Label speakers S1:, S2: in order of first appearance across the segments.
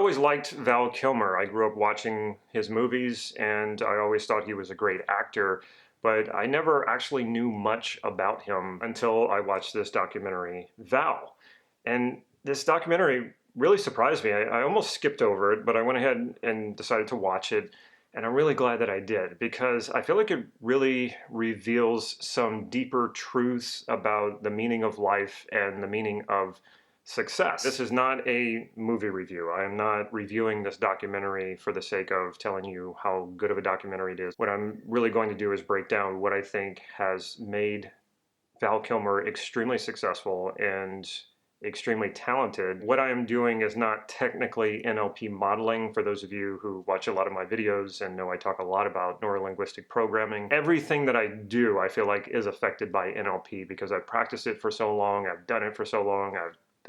S1: always liked Val Kilmer. I grew up watching his movies and I always thought he was a great actor, but I never actually knew much about him until I watched this documentary, Val. And this documentary really surprised me. I almost skipped over it, but I went ahead and decided to watch it. And I'm really glad that I did because I feel like it really reveals some deeper truths about the meaning of life and the meaning of success. This is not a movie review. I am not reviewing this documentary for the sake of telling you how good of a documentary it is. What I'm really going to do is break down what I think has made Val Kilmer extremely successful and extremely talented. What I am doing is not technically NLP modeling. For those of you who watch a lot of my videos and know I talk a lot about neurolinguistic programming, everything that I do I feel like is affected by NLP because I've practiced it for so long, I've done it for so long,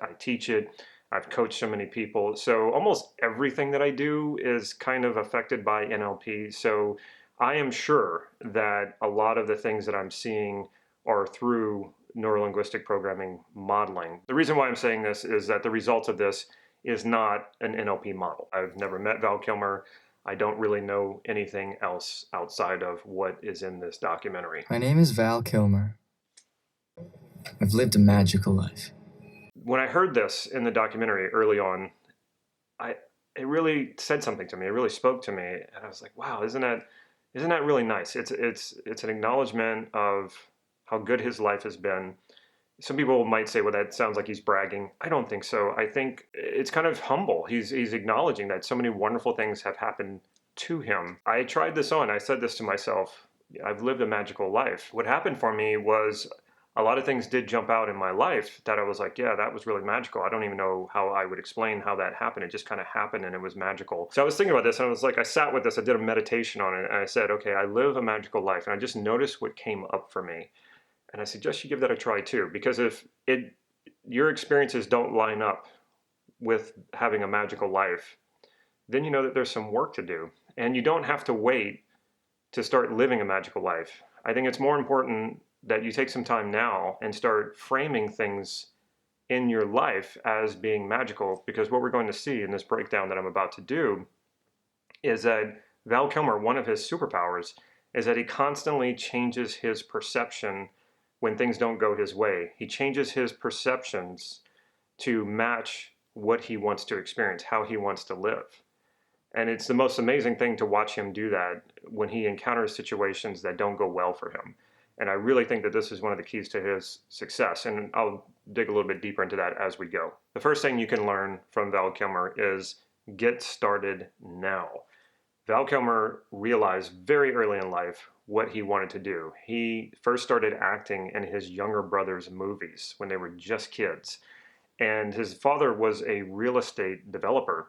S1: I teach it, I've coached so many people. So almost everything that I do is kind of affected by NLP. So I am sure that a lot of the things that I'm seeing are through neurolinguistic programming modeling. The reason why I'm saying this is that the result of this is not an NLP model. I've never met Val Kilmer. I don't really know anything else outside of what is in this documentary.
S2: My name is Val Kilmer. I've lived a magical life.
S1: When I heard this in the documentary early on, it really said something to me. It really spoke to me, and I was like, "Wow, isn't that really nice?" It's an acknowledgement of how good his life has been. Some people might say, "Well, that sounds like he's bragging." I don't think so. I think it's kind of humble. He's acknowledging that so many wonderful things have happened to him. I tried this on. I said this to myself. I've lived a magical life. What happened for me was a lot of things did jump out in my life that I was like, yeah, that was really magical. I don't even know how I would explain how that happened. It just kind of happened and it was magical. So I was thinking about this and I was like, I sat with this, I did a meditation on it and I said, okay, I live a magical life. And I just noticed what came up for me. And I suggest you give that a try too, because if your experiences don't line up with having a magical life, then you know that there's some work to do. And you don't have to wait to start living a magical life. I think it's more important that you take some time now and start framing things in your life as being magical, because what we're going to see in this breakdown that I'm about to do is that Val Kilmer, one of his superpowers, is that he constantly changes his perception when things don't go his way. He changes his perceptions to match what he wants to experience, how he wants to live. And it's the most amazing thing to watch him do that when he encounters situations that don't go well for him. And I really think that this is one of the keys to his success. And I'll dig a little bit deeper into that as we go. The first thing you can learn from Val Kilmer is get started now. Val Kilmer realized very early in life what he wanted to do. He first started acting in his younger brother's movies when they were just kids. And his father was a real estate developer.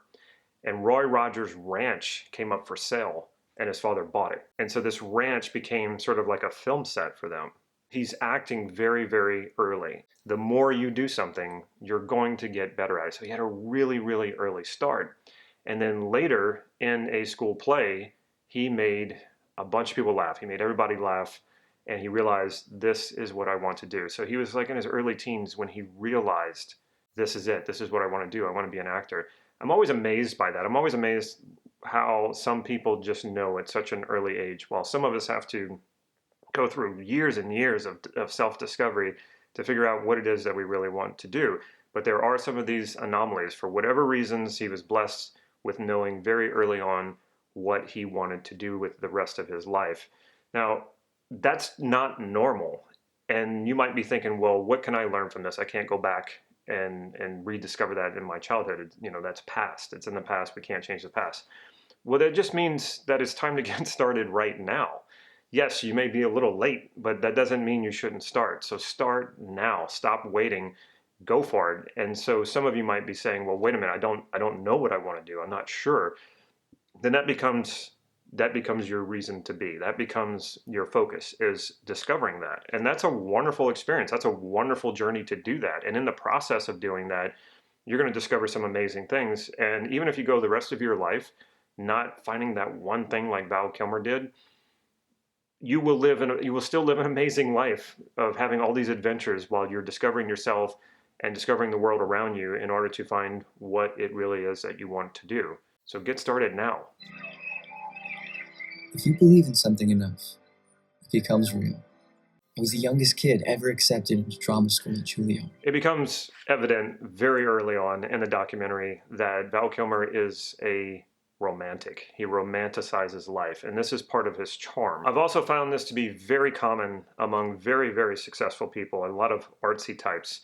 S1: And Roy Rogers' ranch came up for sale and his father bought it. And so this ranch became sort of like a film set for them. He's acting very, very early. The more you do something, you're going to get better at it. So he had a really, really early start. And then later in a school play, he made a bunch of people laugh. He made everybody laugh. And he realized, this is what I want to do. So he was like in his early teens when he realized, this is it. This is what I want to do. I want to be an actor. I'm always amazed by that. I'm always amazed how some people just know at such an early age, while some of us have to go through years and years of self-discovery to figure out what it is that we really want to do. But there are some of these anomalies. For whatever reasons, he was blessed with knowing very early on what he wanted to do with the rest of his life. Now, that's not normal. And you might be thinking, well, what can I learn from this? I can't go back and rediscover that in my childhood. That's past. It's in the past. We can't change the past. Well, that just means that it's time to get started right now. Yes, you may be a little late, but that doesn't mean you shouldn't start. So start now. Stop waiting. Go for it. And so some of you might be saying, well, wait a minute, I don't know what I want to do. I'm not sure. Then that becomes your reason to be. That becomes your focus, is discovering that. And that's a wonderful experience. That's a wonderful journey to do that. And in the process of doing that, you're going to discover some amazing things. And even if you go the rest of your life not finding that one thing like Val Kilmer did, you will still live an amazing life of having all these adventures while you're discovering yourself and discovering the world around you in order to find what it really is that you want to do. So get started now.
S2: If you believe in something enough, it becomes real. I was the youngest kid ever accepted into drama school at Juilliard.
S1: It becomes evident very early on in the documentary that Val Kilmer is a romantic. He romanticizes life, and this is part of his charm. I've also found this to be very common among very, very successful people, and a lot of artsy types,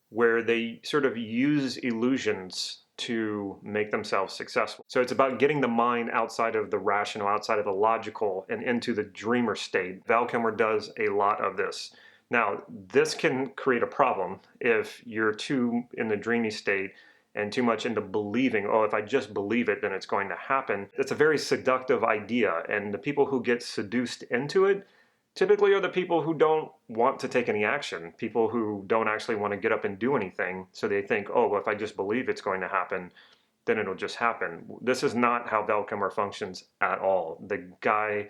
S1: where they sort of use illusions to make themselves successful. So it's about getting the mind outside of the rational, outside of the logical, and into the dreamer state. Val Kilmer does a lot of this. Now, this can create a problem if you're too in the dreamy state and too much into believing, oh, if I just believe it, then it's going to happen. It's a very seductive idea, and the people who get seduced into it typically are the people who don't want to take any action, people who don't actually want to get up and do anything. So they think, oh, well, if I just believe it's going to happen, then it'll just happen. This is not how Val Kilmer functions at all. The guy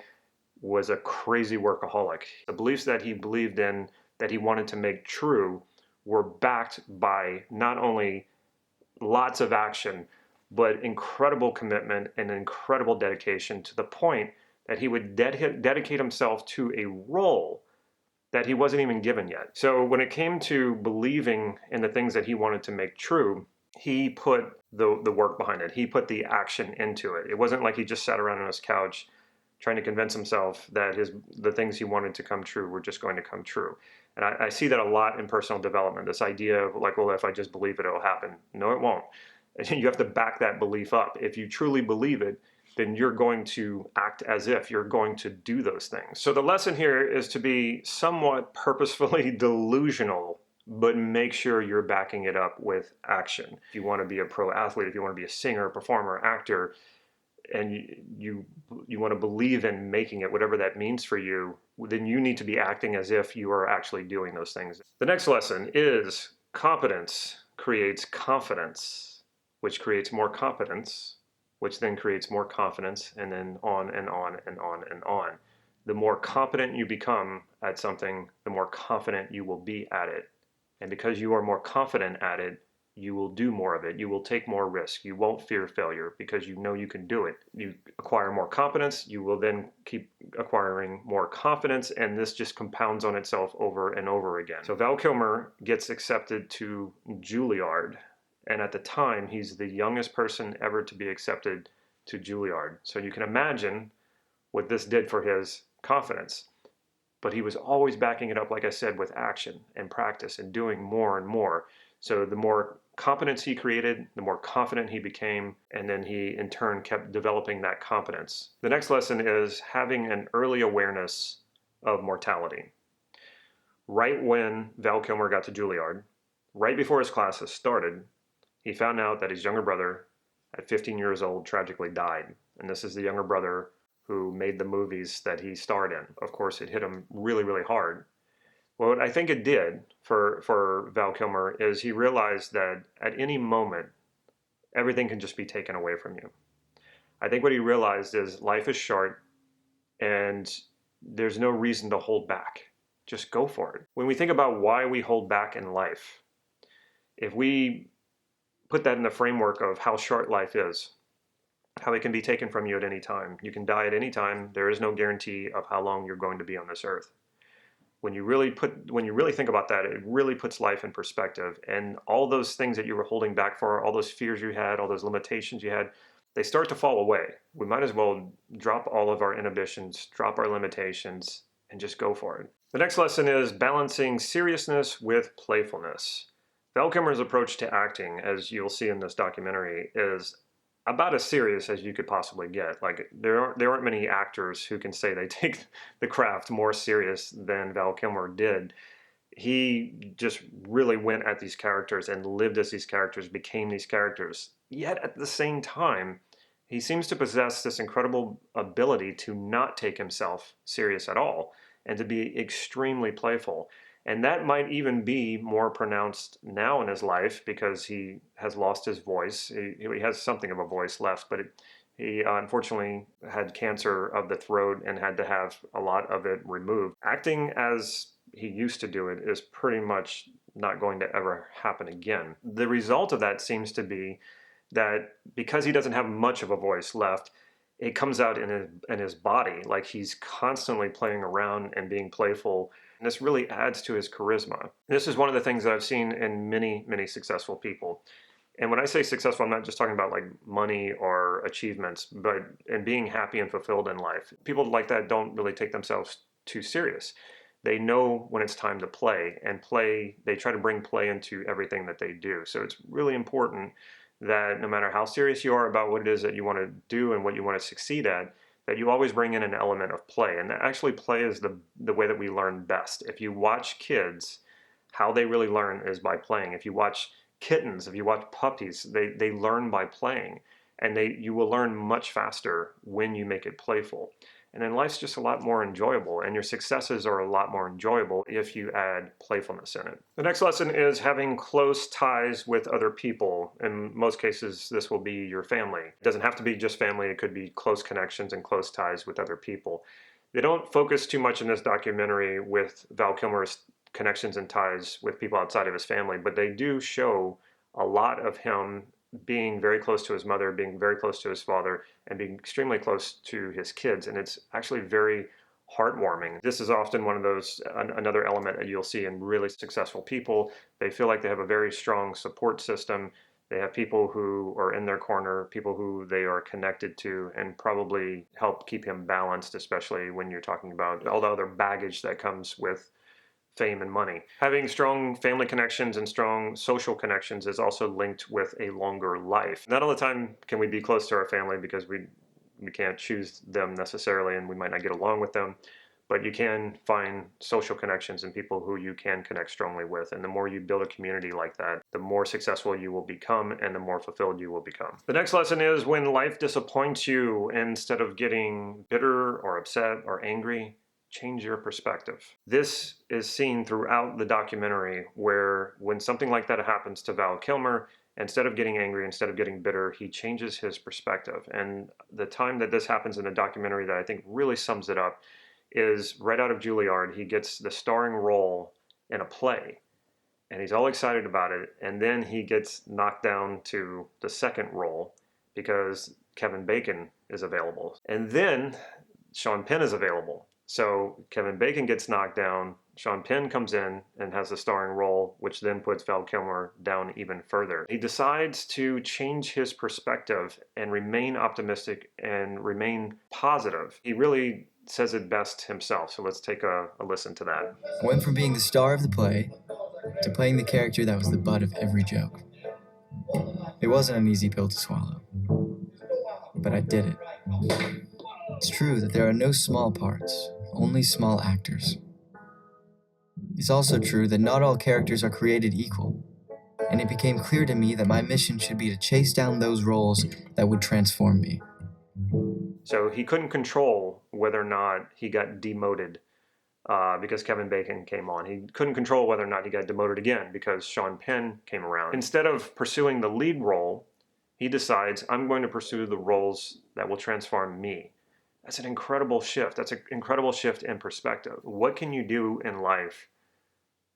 S1: was a crazy workaholic. The beliefs that he believed in, that he wanted to make true, were backed by not only lots of action, but incredible commitment and incredible dedication, to the point that he would dedicate himself to a role that he wasn't even given yet. So when it came to believing in the things that he wanted to make true, he put the work behind it. He put the action into it. It wasn't like he just sat around on his couch trying to convince himself that the things he wanted to come true were just going to come true. And I see that a lot in personal development, this idea of like, well, if I just believe it, it'll happen. No, it won't. You have to back that belief up. If you truly believe it, then you're going to act as if you're going to do those things. So the lesson here is to be somewhat purposefully delusional, but make sure you're backing it up with action. If you want to be a pro athlete, if you want to be a singer, performer, actor, and you want to believe in making it, whatever that means for you, then you need to be acting as if you are actually doing those things. The next lesson is competence creates confidence, which creates more competence, which then creates more confidence, and then on and on and on and on. The more competent you become at something, the more confident you will be at it. And because you are more confident at it, you will do more of it. You will take more risk. You won't fear failure because you know you can do it. You acquire more competence, you will then keep acquiring more confidence, and this just compounds on itself over and over again. So Val Kilmer gets accepted to Juilliard, and at the time, he's the youngest person ever to be accepted to Juilliard. So you can imagine what this did for his confidence. But he was always backing it up, like I said, with action and practice and doing more and more. So the more competence he created, the more confident he became, and then he in turn kept developing that competence. The next lesson is having an early awareness of mortality. Right when Val Kilmer got to Juilliard, right before his classes started, he found out that his younger brother, at 15 years old, tragically died. And this is the younger brother who made the movies that he starred in. Of course, it hit him really, really hard. Well, what I think it did for Val Kilmer is he realized that at any moment, everything can just be taken away from you. I think what he realized is life is short and there's no reason to hold back. Just go for it. When we think about why we hold back in life, if we put that in the framework of how short life is, how it can be taken from you at any time. You can die at any time. There is no guarantee of how long you're going to be on this earth. When you really think about that, it really puts life in perspective. And all those things that you were holding back for, all those fears you had, all those limitations you had, they start to fall away. We might as well drop all of our inhibitions, drop our limitations, and just go for it. The next lesson is balancing seriousness with playfulness. Val Kilmer's approach to acting, as you'll see in this documentary, is about as serious as you could possibly get. Like there aren't many actors who can say they take the craft more serious than Val Kilmer did. He just really went at these characters and lived as these characters, became these characters. Yet at the same time, he seems to possess this incredible ability to not take himself serious at all and to be extremely playful. And that might even be more pronounced now in his life because he has lost his voice. He has something of a voice left, but he unfortunately had cancer of the throat and had to have a lot of it removed. Acting as he used to do it is pretty much not going to ever happen again. The result of that seems to be that because he doesn't have much of a voice left, it comes out in his body. Like he's constantly playing around and being playful. And this really adds to his charisma. This is one of the things that I've seen in many, many successful people. And when I say successful, I'm not just talking about like money or achievements, but in being happy and fulfilled in life. People like that don't really take themselves too serious. They know when it's time to play, and play, they try to bring play into everything that they do. So it's really important that no matter how serious you are about what it is that you want to do and what you want to succeed at, that you always bring in an element of play. And actually play is the way that we learn best. If you watch kids, how they really learn is by playing. If you watch kittens, if you watch puppies, they learn by playing. And you will learn much faster when you make it playful. And then life's just a lot more enjoyable, and your successes are a lot more enjoyable if you add playfulness in it. The next lesson is having close ties with other people. In most cases, this will be your family. It doesn't have to be just family, it could be close connections and close ties with other people. They don't focus too much in this documentary with Val Kilmer's connections and ties with people outside of his family, but they do show a lot of him being very close to his mother, being very close to his father, and being extremely close to his kids. And it's actually very heartwarming. This is often one of those, another element that you'll see in really successful people. They feel like they have a very strong support system. They have people who are in their corner, people who they are connected to, and probably help keep him balanced, especially when you're talking about all the other baggage that comes with fame and money. Having strong family connections and strong social connections is also linked with a longer life. Not all the time can we be close to our family because we can't choose them necessarily, and we might not get along with them, but you can find social connections and people who you can connect strongly with. And the more you build a community like that, the more successful you will become and the more fulfilled you will become. The next lesson is when life disappoints you, instead of getting bitter or upset or angry, change your perspective. This is seen throughout the documentary, where when something like that happens to Val Kilmer, instead of getting angry, instead of getting bitter, he changes his perspective. And the time that this happens in the documentary that I think really sums it up is right out of Juilliard. He gets the starring role in a play, and he's all excited about it. And then he gets knocked down to the second role because Kevin Bacon is available. And then Sean Penn is available. So Kevin Bacon gets knocked down. Sean Penn comes in and has a starring role, which then puts Val Kilmer down even further. He decides to change his perspective and remain optimistic and remain positive. He really says it best himself. So let's take a listen to that.
S2: I went from being the star of the play to playing the character that was the butt of every joke. It wasn't an easy pill to swallow, but I did it. It's true that there are no small parts, only small actors. It's also true that not all characters are created equal, and it became clear to me that my mission should be to chase down those roles that would transform me.
S1: So he couldn't control whether or not he got demoted because Kevin Bacon came on. He couldn't control whether or not he got demoted again because Sean Penn came around. Instead of pursuing the lead role, he decides, I'm going to pursue the roles that will transform me. That's an incredible shift. That's an incredible shift in perspective. What can you do in life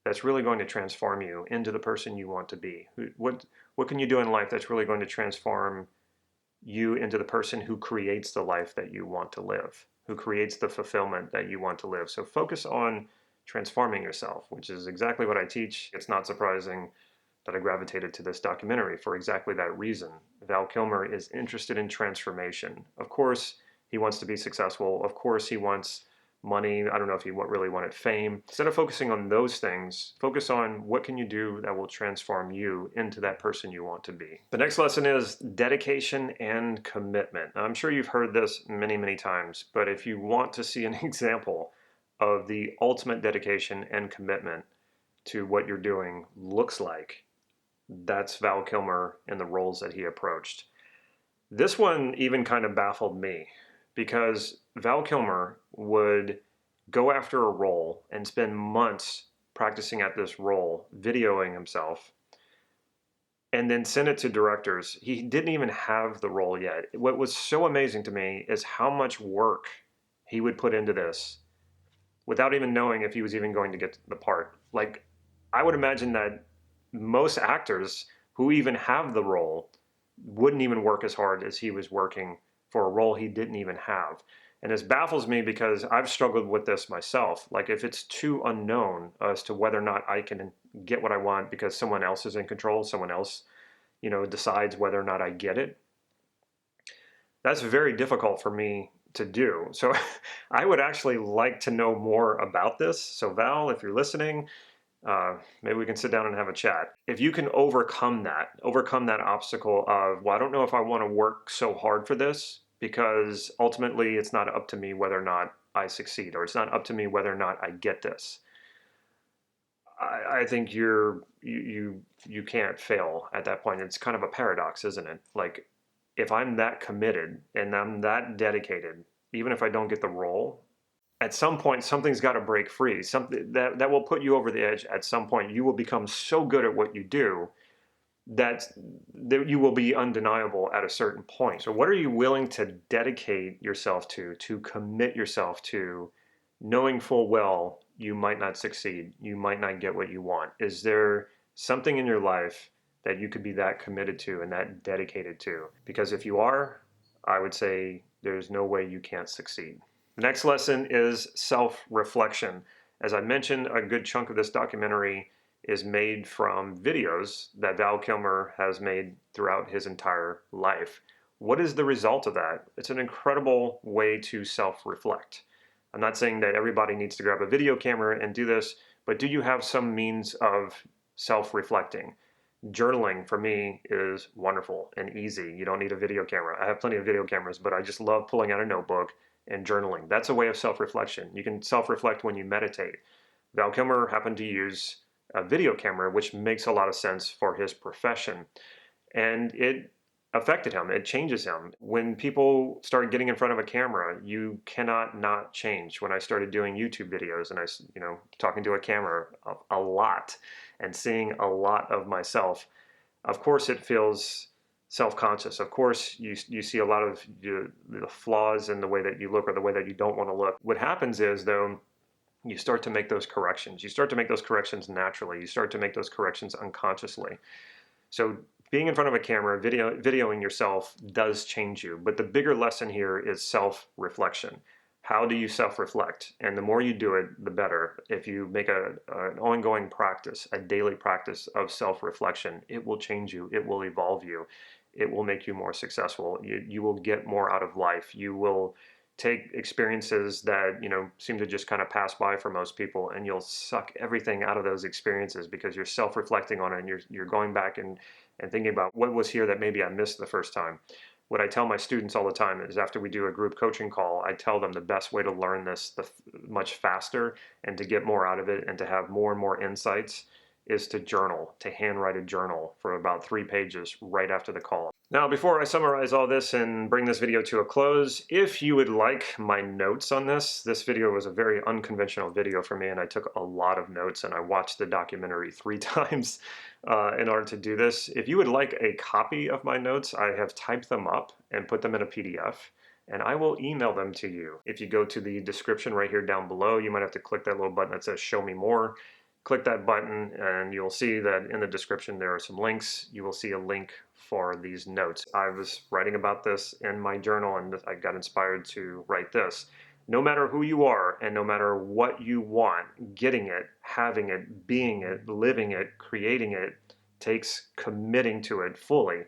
S1: that's really going to transform you into the person you want to be? What can you do in life that's really going to transform you into the person who creates the life that you want to live, who creates the fulfillment that you want to live? So focus on transforming yourself, which is exactly what I teach. It's not surprising that I gravitated to this documentary for exactly that reason. Val Kilmer is interested in transformation. Of course, he wants to be successful. Of course, he wants money. I don't know if he really wanted fame. Instead of focusing on those things, focus on what can you do that will transform you into that person you want to be. The next lesson is dedication and commitment. Now, I'm sure you've heard this many, many times, but if you want to see an example of the ultimate dedication and commitment to what you're doing looks like, that's Val Kilmer and the roles that he approached. This one even kind of baffled me because Val Kilmer would go after a role and spend months practicing at this role, videoing himself, and then send it to directors. He didn't even have the role yet. What was so amazing to me is how much work he would put into this without even knowing if he was even going to get the part. Like, I would imagine that most actors who even have the role wouldn't even work as hard as he was working for a role he didn't even have. And this baffles me because I've struggled with this myself. Like, if it's too unknown as to whether or not I can get what I want because someone else is in control, someone else, decides whether or not I get it, that's very difficult for me to do. So I would actually like to know more about this. So, Val, if you're listening, maybe we can sit down and have a chat. If you can overcome that obstacle of, well, I don't know if I want to work so hard for this because ultimately it's not up to me whether or not I succeed, or it's not up to me whether or not I get this. I think you can't fail at that point. It's kind of a paradox, isn't it? Like, if I'm that committed and I'm that dedicated, even if I don't get the role, at some point something's got to break free. Something that will put you over the edge. At some point you will become so good at what you do that you will be undeniable at a certain point. So what are you willing to dedicate yourself to commit yourself to, knowing full well you might not succeed, you might not get what you want? Is there something in your life that you could be that committed to and that dedicated to? Because if you are, I would say there's no way you can't succeed. The next lesson is self-reflection. As I mentioned, a good chunk of this documentary is made from videos that Val Kilmer has made throughout his entire life. What is the result of that? It's an incredible way to self-reflect. I'm not saying that everybody needs to grab a video camera and do this, but do you have some means of self-reflecting? Journaling for me is wonderful and easy. You don't need a video camera. I have plenty of video cameras, but I just love pulling out a notebook and journaling. That's a way of self-reflection. You can self-reflect when you meditate. Val Kilmer happened to use a video camera, which makes a lot of sense for his profession. And it affected him. It changes him. When people start getting in front of a camera, you cannot not change. When I started doing YouTube videos and talking to a camera a lot and seeing a lot of myself, of course it feels self-conscious. Of course you see a lot of the flaws in the way that you look or the way that you don't want to look. What happens is, though, you start to make those corrections. You start to make those corrections naturally. You start to make those corrections unconsciously. So being in front of a camera, videoing yourself does change you. But the bigger lesson here is self-reflection. How do you self-reflect? And the more you do it, the better. If you make an ongoing practice, a daily practice of self-reflection, it will change you. It will evolve you. It will make you more successful. You will get more out of life. You will take experiences that seem to just kind of pass by for most people, and you'll suck everything out of those experiences because you're self-reflecting on it, and you're going back and thinking about what was here that maybe I missed the first time. What I tell my students all the time is, after we do a group coaching call, I tell them the best way to learn this much faster and to get more out of it and to have more and more insights is to journal, to handwrite a journal for about 3 pages right after the call. Now, before I summarize all this and bring this video to a close, if you would like my notes on this video was a very unconventional video for me, and I took a lot of notes, and I watched the documentary 3 times in order to do this. If you would like a copy of my notes, I have typed them up and put them in a PDF, and I will email them to you. If you go to the description right here down below, you might have to click that little button that says Show Me More. Click that button and you'll see that in the description there are some links. You will see a link for these notes. I was writing about this in my journal and I got inspired to write this. No matter who you are and no matter what you want, getting it, having it, being it, living it, creating it takes committing to it fully.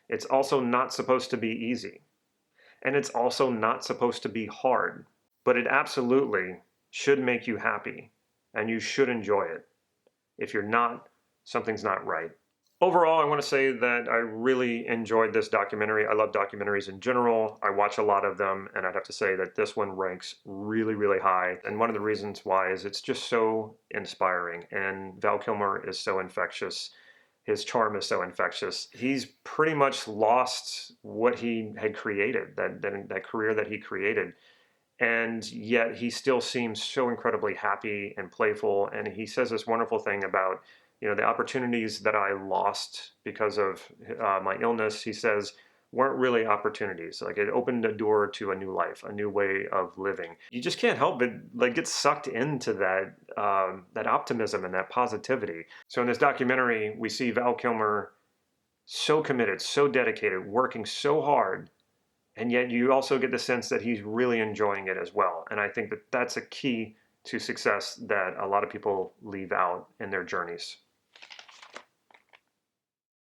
S1: It's also not supposed to be easy. And it's also not supposed to be hard, but it absolutely should make you happy. And you should enjoy it. If you're not, something's not right. Overall, I want to say that I really enjoyed this documentary. I love documentaries in general. I watch a lot of them, and I'd have to say that this one ranks really, really high. And one of the reasons why is it's just so inspiring, and Val Kilmer is so infectious. His charm is so infectious. He's pretty much lost what he had created, that career that he created. And yet he still seems so incredibly happy and playful. And he says this wonderful thing about, the opportunities that I lost because of my illness. He says, weren't really opportunities. Like, it opened a door to a new life, a new way of living. You just can't help but like get sucked into that optimism and that positivity. So in this documentary, we see Val Kilmer so committed, so dedicated, working so hard, and yet you also get the sense that he's really enjoying it as well. And I think that that's a key to success that a lot of people leave out in their journeys.